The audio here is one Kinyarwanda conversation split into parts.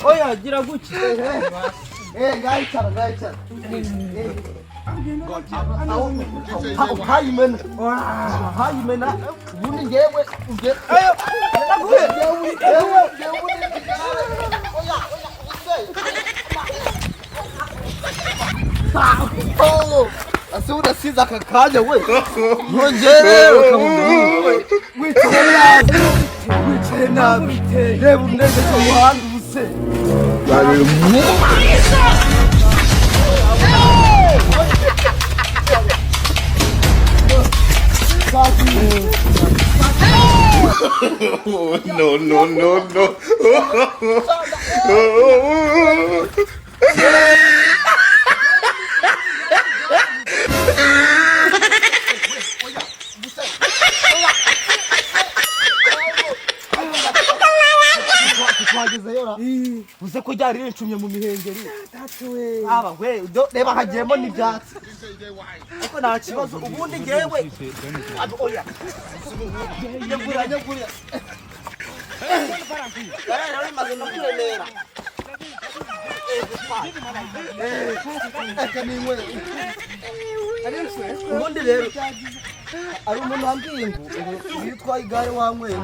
Oya gira guki. Gaichara. Hayimena. Hayimena. Ubundi ngewe uge. Oh, asura siza kakanya we. Ngere kabundi. Witena. Reba uneze cyo muhanda ubuse. No. Uze ko ryari rincumye mu mihengeri aba we reba hagiyemo n'ibyatsi ariko nta kibazo ubundi ngewe oya nyagura rero imaze no kuremera ubundi rero ari umuntu wambwiye ngo iyo utwaye igare wanyweye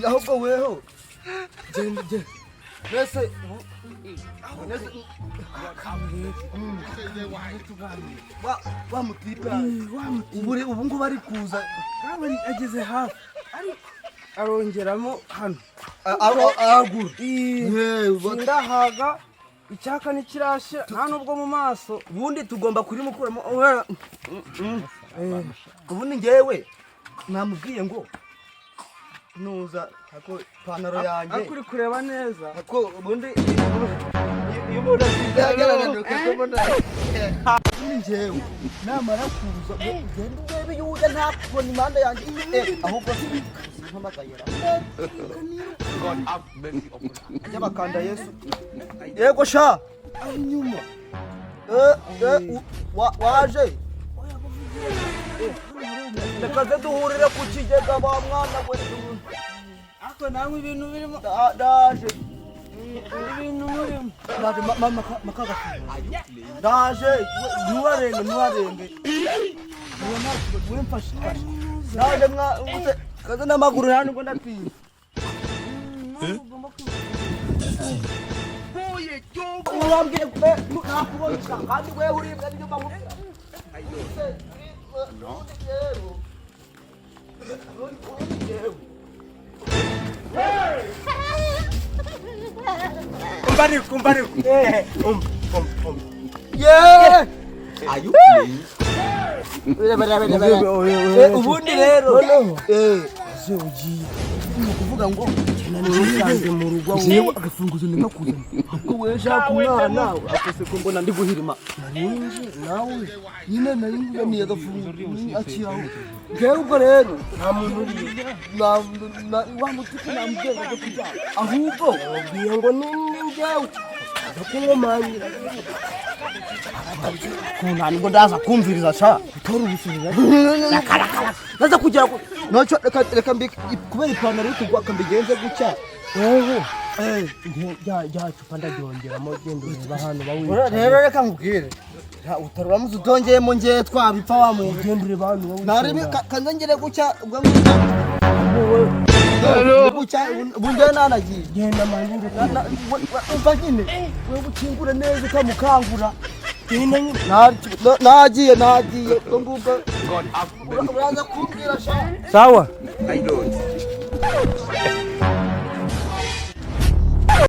ahubwo weho mbese wa mutipe ubu ngubu ari kuza ageze hafi arongeramo hano aragura ndahaga icyaka nikirashira nta nubwo mu maso ubundi tugomba kurimukuramo ubundi ngewe namubwiye ngo nuza ako ipantaro yanjye akuri kureba neza ako ubundi iyo umuntu asigaye ukabona ngewe namara kuza ugenda urebe yuja ntakubona impande yanjye ahubwo mpamagayera y'abakanda Yesu yego sha inyuma waje reka duhurire ku kigega ba mwana we ako namwe ibintu birimo ndaje ibintu birimo ndaje makaga ndaje ntuwarenge wemfashe ndaje kaza n'amaguru hano ngo ndapinga wambwiye nakubona kandi wewe uribwa n'ibyo bamubwira Kumbariko. Yeah. Are you pleased? Ubundi rero ugiye kuvuga ngo nanisanze mu rugo jewe agafunguzo ni nakuzana ubwo wewe shaka umwana akose ko mbona ndi guhirima narinje nawe nyine naringuye agafunguzo akiyaho jewe ubwo rero nta muntu wa mutuku namugeza cyo kujya ahubwo ubwiye ngo nini njyewe ndakumumanyira kuna ngo ndaza kumviriza sha utora ubusubira nakarakara naza kugera noco reka mbika kubera ipantaro y'ikugwa kambigenze gucya wewe ya cupa ndagyongeramo gendo reba hano bawe rero reka nkubwire utarura muzi utongeyemo ngiye twabipfa wa mu gendure bantu wowe narebe kanzengere gucya ubwo gucya bunje nanagiye genda manje umva nyine wewe ukingure neza ukamukangura nagiye ngo ngubwo uraza kumbwira sha sawa